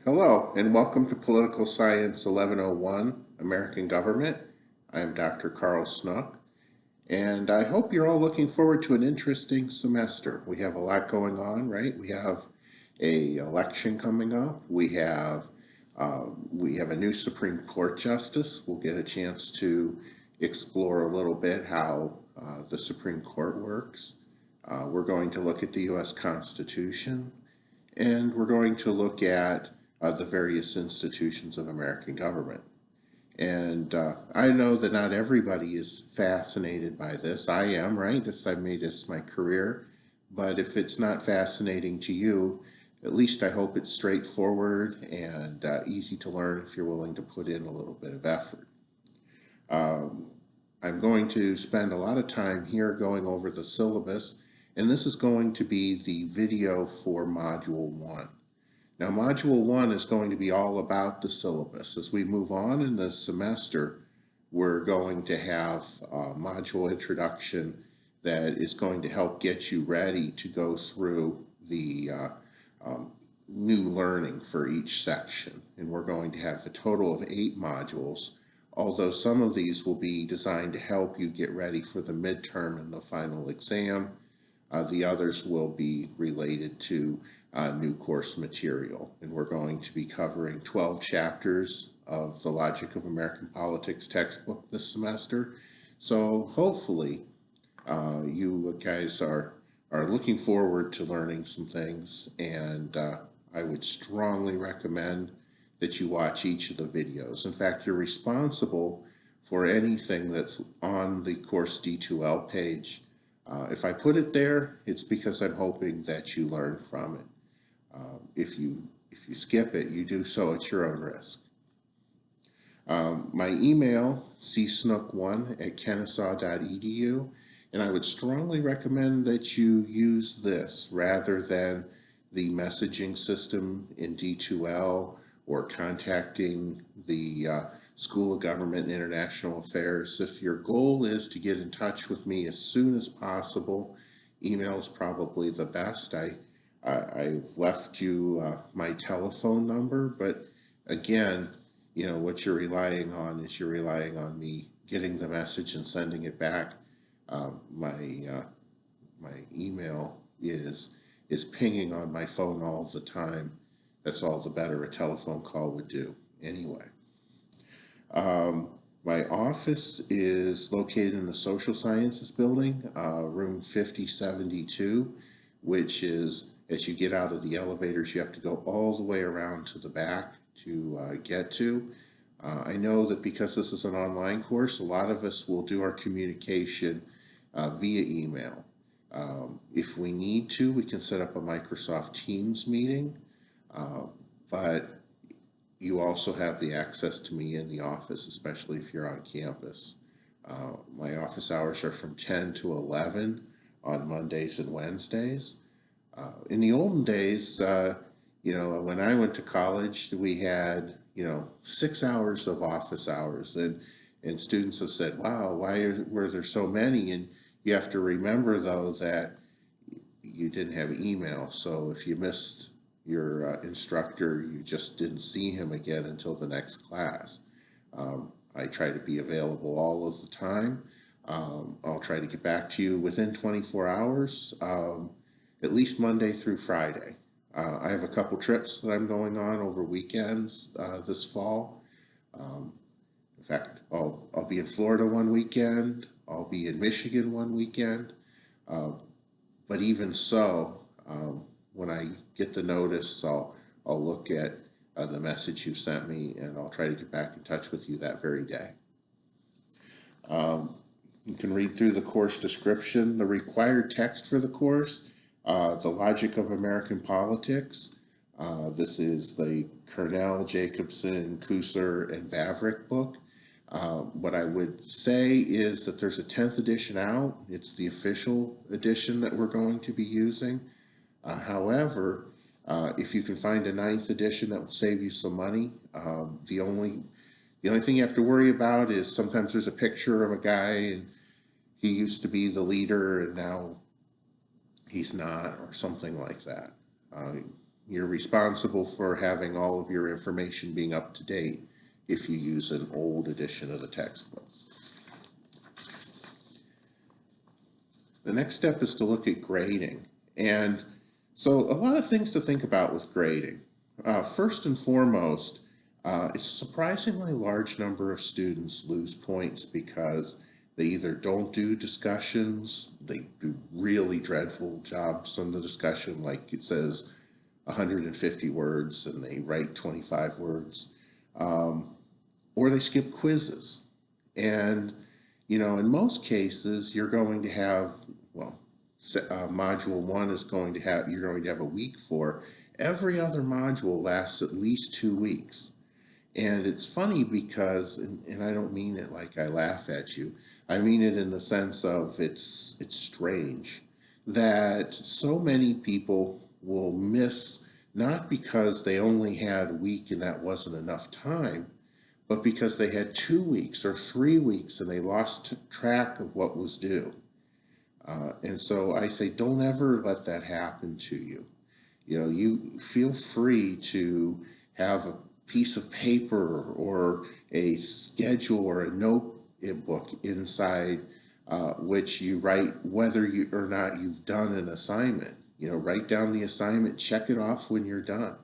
Hello, and welcome to Political Science 1101, American Government. I'm Dr. Carl Snook, and I hope you're all looking forward to an interesting semester. We have a lot going on, right? We have a election coming up. We have a new Supreme Court justice. We'll get a chance to explore a little bit how the Supreme Court works. We're going to look at the U.S. Constitution, and we're going to look at the various institutions of American government. And I know that not everybody is fascinated by this. I am, right? I made this my career. But if it's not fascinating to you, at least I hope it's straightforward and easy to learn if you're willing to put in a little bit of effort. Um, I'm going to spend a lot of time here going over the syllabus, and this is going to be the video for Module 1. Now, Module 1 is going to be all about the syllabus. As we move on in the semester, we're going to have a module introduction that is going to help get you ready to go through the new learning for each section. And we're going to have a total of 8 modules, although some of these will be designed to help you get ready for the midterm and the final exam. The others will be related to new course material. And we're going to be covering 12 chapters of the Logic of American Politics textbook this semester. So hopefully you guys are looking forward to learning some things, and I would strongly recommend that you watch each of the videos. In fact, you're responsible for anything that's on the course D2L page. If I put it there, it's because I'm hoping that you learn from it. If you skip it, you do so at your own risk. My email, csnook1@kennesaw.edu, and I would strongly recommend that you use this rather than the messaging system in D2L or contacting the School of Government and International Affairs. If your goal is to get in touch with me as soon as possible, email is probably the best. I've left you my telephone number, but again, you know, what you're relying on is you're relying on me getting the message and sending it back. My email is pinging on my phone all the time. That's all the better a telephone call would do. Anyway, my office is located in the Social Sciences Building, room 5072, which is, as you get out of the elevators, you have to go all the way around to the back to get to. I know that because this is an online course, a lot of us will do our communication via email. If we need to, we can set up a Microsoft Teams meeting, but you also have the access to me in the office, especially if you're on campus. My office hours are from 10 to 11 on Mondays and Wednesdays. In the olden days, when I went to college, we had, 6 hours of office hours, and students have said, wow, were there so many? And you have to remember, though, that you didn't have email. So if you missed your instructor, you just didn't see him again until the next class. I try to be available all of the time. I'll try to get back to you within 24 hours, at least Monday through Friday. I have a couple trips that I'm going on over weekends this fall. In fact, I'll be in Florida one weekend. I'll be in Michigan one weekend. But even so, when I get the notice, I'll look at the message you sent me, and I'll try to get back in touch with you that very day. You can read through the course description. The required text for the course, The Logic of American Politics. This is the Cornell, Jacobson, Kusler, and Vavrick book. What I would say is that there's a 10th edition out. It's the official edition that we're going to be using. However, if you can find a 9th edition, that will save you some money. The only thing you have to worry about is sometimes there's a picture of a guy and he used to be the leader and now he's not, or something like that. you're responsible for having all of your information being up to date if you use an old edition of the textbook. The next step is to look at grading. And so a lot of things to think about with grading. First and foremost, a surprisingly large number of students lose points because they either don't do discussions, they do really dreadful jobs on the discussion, like it says 150 words and they write 25 words, or they skip quizzes. And, you know, in most cases, you're going to have, well, module one is going to have, you're going to have a week for. Every other module lasts at least 2 weeks. And it's funny because, and I don't mean it like I laugh at you, I mean it in the sense of it's strange that so many people will miss, not because they only had a week and that wasn't enough time, but because they had 2 weeks or 3 weeks and they lost track of what was due. And so I say, don't ever let that happen to you. You know, you feel free to have a piece of paper or a schedule or a notebook inside which you write whether you or not you've done an assignment. You know, write down the assignment, check it off when you're done.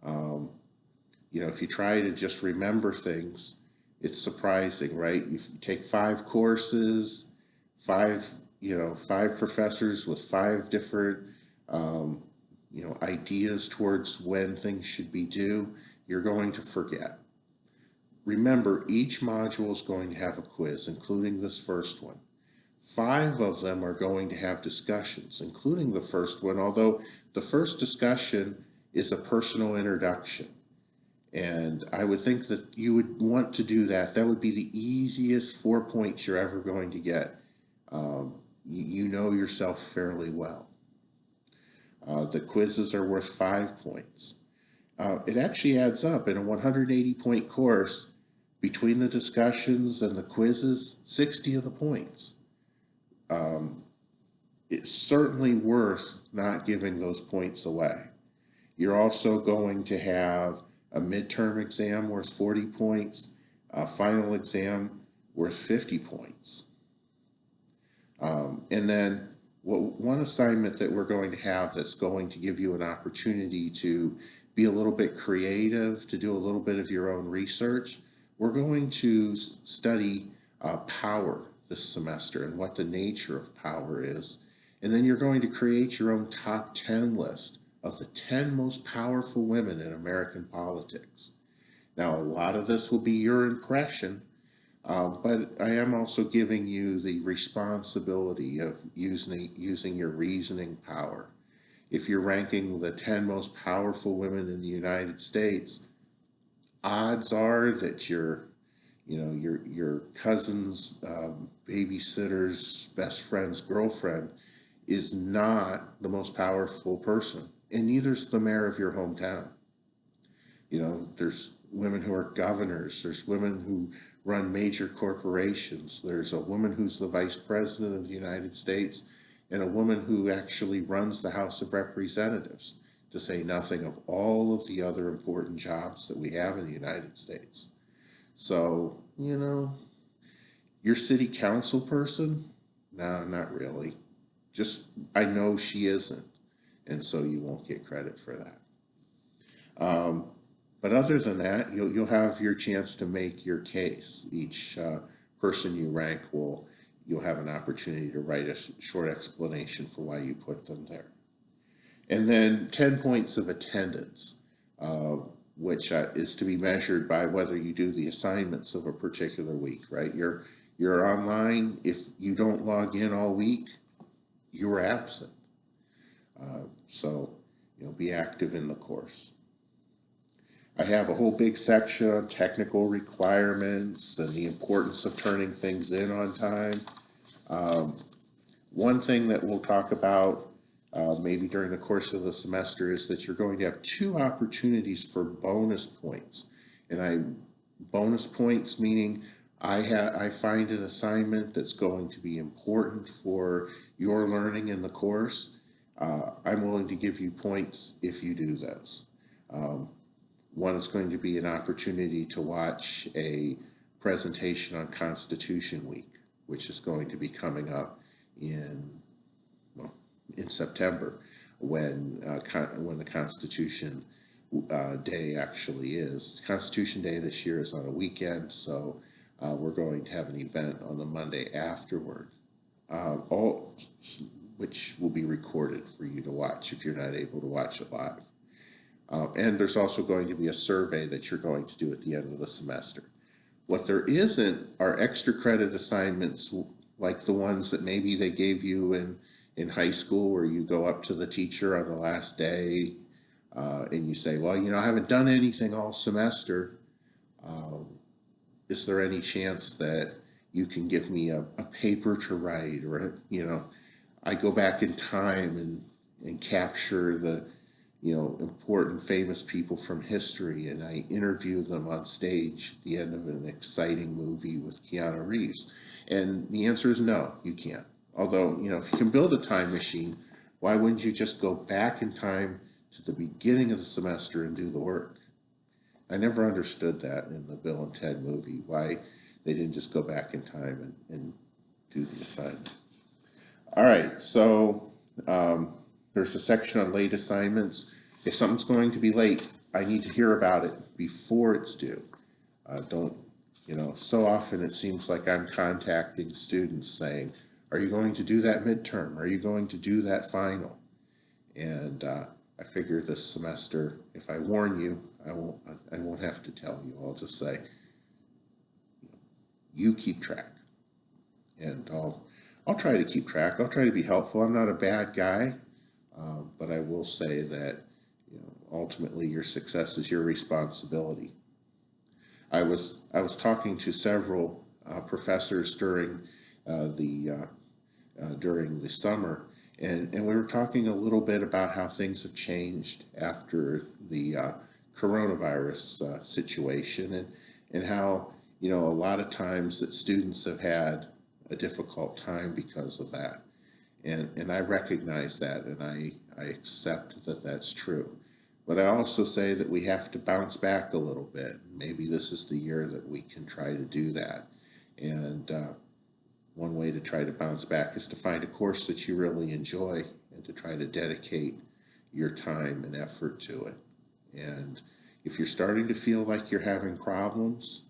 You know, if you try to just remember things, it's surprising, right? If you take 5 courses, 5 professors with 5 different, ideas towards when things should be due, you're going to forget. Remember, each module is going to have a quiz, including this first one. 5 of them are going to have discussions, including the first one, although the first discussion is a personal introduction. And I would think that you would want to do that. That would be the easiest 4 points you're ever going to get. You know yourself fairly well. The quizzes are worth 5 points. It actually adds up in a 180-point course. Between the discussions and the quizzes, 60 of the points. It's certainly worth not giving those points away. You're also going to have a midterm exam worth 40 points, a final exam worth 50 points. And then one assignment that we're going to have that's going to give you an opportunity to be a little bit creative, to do a little bit of your own research. We're going to study power this semester and what the nature of power is. And then you're going to create your own top 10 list of the 10 most powerful women in American politics. Now, a lot of this will be your impression, but I am also giving you the responsibility of using your reasoning power. If you're ranking the 10 most powerful women in the United States, odds are that your cousin's babysitter's best friend's girlfriend is not the most powerful person, and neither's the mayor of your hometown. You know, there's women who are governors, there's women who run major corporations, there's a woman who's the vice president of the United States, and a woman who actually runs the House of Representatives, to say nothing of all of the other important jobs that we have in the United States. So, you know, your city council person? No, not really. Just, I know she isn't, and so you won't get credit for that. But other than that, you'll have your chance to make your case. Each person you rank you'll have an opportunity to write a short explanation for why you put them there. And then 10 points of attendance, which is to be measured by whether you do the assignments of a particular week, right? You're online. If you don't log in all week, you're absent. So, be active in the course. I have a whole big section on technical requirements and the importance of turning things in on time. One thing that we'll talk about maybe during the course of the semester is that you're going to have 2 opportunities for bonus points. And bonus points meaning I find an assignment that's going to be important for your learning in the course. I'm willing to give you points if you do those. One is going to be an opportunity to watch a presentation on Constitution Week, which is going to be coming up in, well, in September, when the Constitution Day actually is. Constitution Day this year is on a weekend, so we're going to have an event on the Monday afterward, all which will be recorded for you to watch if you're not able to watch it live. And there's also going to be a survey that you're going to do at the end of the semester. What there isn't are extra credit assignments like the ones that maybe they gave you in high school, where you go up to the teacher on the last day and you say, well, I haven't done anything all semester. Is there any chance that you can give me a paper to write? Or, I go back in time and capture the important famous people from history, and I interview them on stage at the end of an exciting movie with Keanu Reeves. And the answer is no, you can't. Although, if you can build a time machine, why wouldn't you just go back in time to the beginning of the semester and do the work? I never understood that in the Bill and Ted movie, why they didn't just go back in time and do the assignment. All right, so there's a section on late assignments. If something's going to be late, I need to hear about it before it's due. So often it seems like I'm contacting students saying, are you going to do that midterm? Are you going to do that final? And I figure this semester, if I warn you, I won't have to tell you. I'll just say, you keep track. And I'll try to keep track. I'll try to be helpful. I'm not a bad guy. But I will say that ultimately your success is your responsibility. I was talking to several professors during the summer, and we were talking a little bit about how things have changed after the coronavirus situation, and how a lot of times that students have had a difficult time because of that. And I recognize that, and I accept that that's true. But I also say that we have to bounce back a little bit. Maybe this is the year that we can try to do that. And one way to try to bounce back is to find a course that you really enjoy and to try to dedicate your time and effort to it. And if you're starting to feel like you're having problems,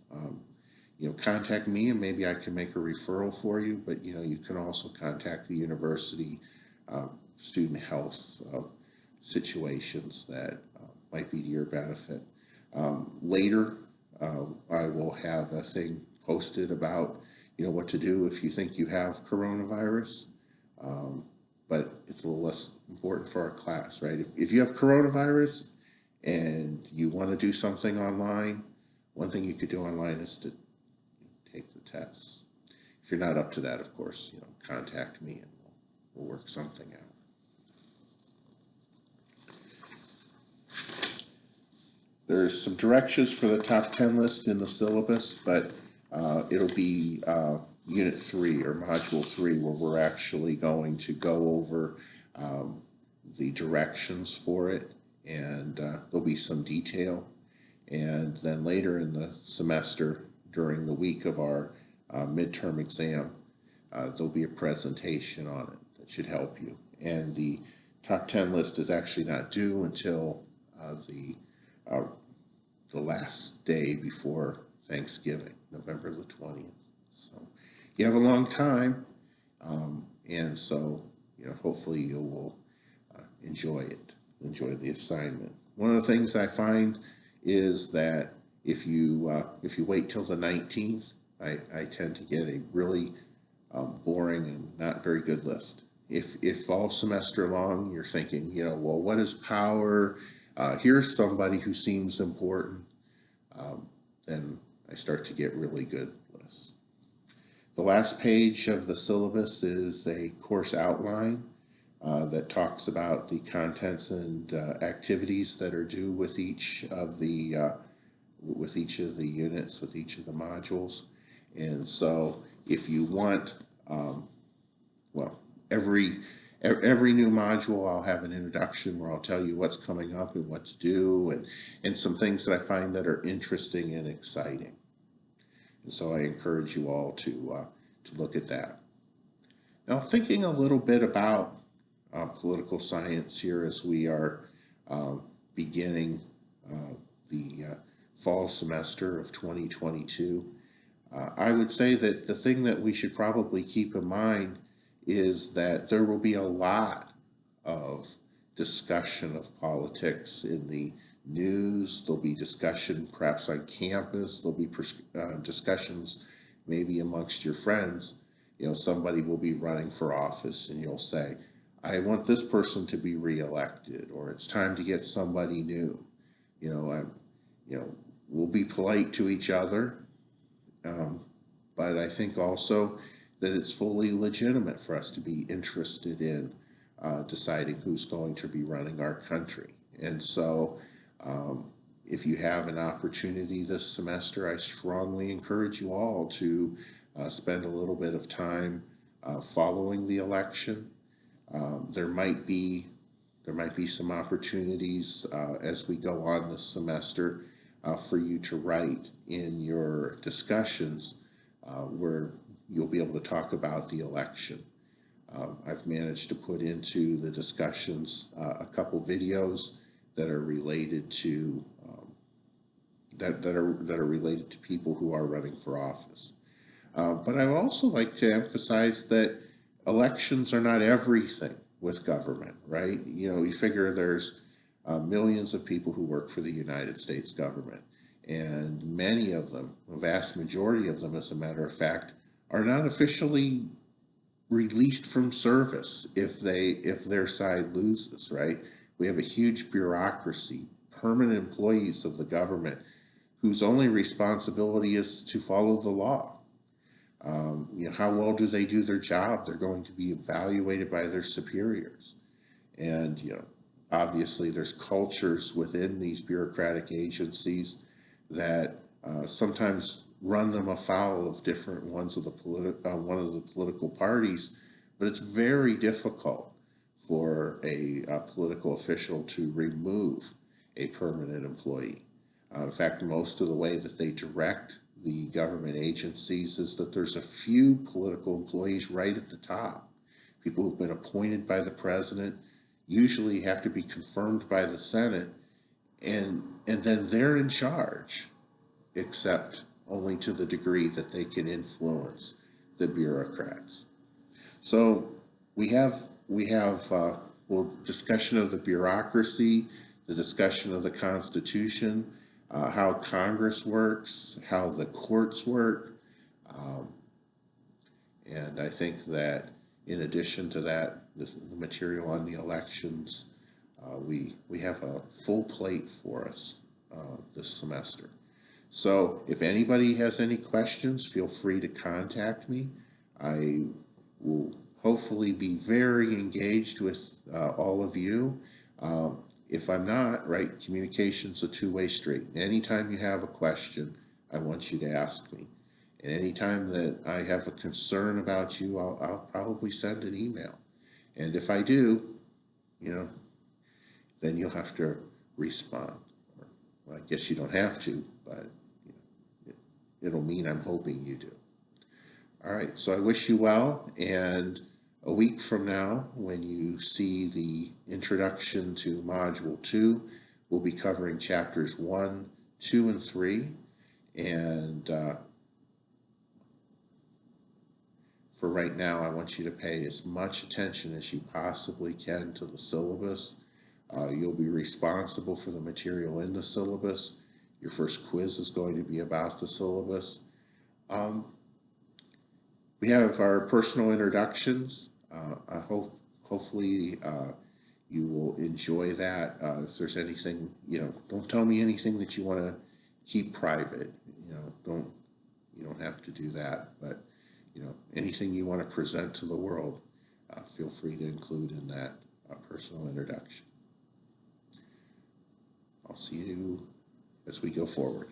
contact me and maybe I can make a referral for you, but you can also contact the university student health situations that might be to your benefit. Later, I will have a thing posted about what to do if you think you have coronavirus, but it's a little less important for our class, right? If you have coronavirus and you want to do something online, one thing you could do online is to take the tests. If you're not up to that, of course, contact me and we'll work something out. There's some directions for the top 10 list in the syllabus, but it'll be Unit 3 or Module 3 where we're actually going to go over the directions for it, and there'll be some detail. And then later in the semester, during the week of our midterm exam, there'll be a presentation on it that should help you. And the top 10 list is actually not due until the last day before Thanksgiving, November the 20th. So you have a long time, and so hopefully you will enjoy it, enjoy the assignment. One of the things I find is that if you wait till the 19th, I tend to get a really boring and not very good list. If all semester long you're thinking, well, what is power? Here's somebody who seems important, then I start to get really good lists. The last page of the syllabus is a course outline that talks about the contents and activities that are due with each of the units, with each of the modules. And so if you want, every every new module, I'll have an introduction where I'll tell you what's coming up and what to do, and some things that I find that are interesting and exciting. And so I encourage you all to look at that. Now, thinking a little bit about political science here as we are beginning the fall semester of 2022, I would say that the thing that we should probably keep in mind is that there will be a lot of discussion of politics in the news. There'll be discussion perhaps on campus. There'll be discussions maybe amongst your friends. You know, somebody will be running for office and you'll say, I want this person to be reelected, or it's time to get somebody new. We'll be polite to each other, but I think also that it's fully legitimate for us to be interested in deciding who's going to be running our country. And so if you have an opportunity this semester, I strongly encourage you all to spend a little bit of time following the election. There might be some opportunities as we go on this semester for you to write in your discussions where you'll be able to talk about the election. I've managed to put into the discussions a couple videos that are related to that are related to people who are running for office. But I also like to emphasize that elections are not everything with government, right? You know, you figure there's millions of people who work for the United States government, and many of them, a vast majority of them, as a matter of fact, are not officially released from service if their side loses, right? We have a huge bureaucracy, permanent employees of the government whose only responsibility is to follow the law. How well do they do their job? They're going to be evaluated by their superiors. And, obviously there's cultures within these bureaucratic agencies that sometimes run them afoul of different ones of one of the political parties, but it's very difficult for a political official to remove a permanent employee. In fact, most of the way that they direct the government agencies is that there's a few political employees right at the top, people who've been appointed by the president, usually have to be confirmed by the Senate, and then they're in charge, except only to the degree that they can influence the bureaucrats. So we have discussion of the bureaucracy, the discussion of the Constitution, how Congress works, how the courts work, and I think that in addition to that, the material on the elections, we have a full plate for us this semester. So if anybody has any questions, feel free to contact me. I will hopefully be very engaged with all of you. If I'm not, right, communication's a two-way street. Anytime you have a question, I want you to ask me. And anytime that I have a concern about you, I'll probably send an email. And if I do, then you'll have to respond. Well, I guess you don't have to, but it'll mean I'm hoping you do. All right, so I wish you well, and a week from now, when you see the introduction to Module 2, we'll be covering chapters 1, 2, and 3. And for right now, I want you to pay as much attention as you possibly can to the syllabus. You'll be responsible for the material in the syllabus. Your first quiz is going to be about the syllabus. We have our personal introductions. Hopefully you will enjoy that. If there's anything, don't tell me anything that you want to keep private. You don't have to do that. But anything you want to present to the world, feel free to include in that personal introduction. I'll see you as we go forward.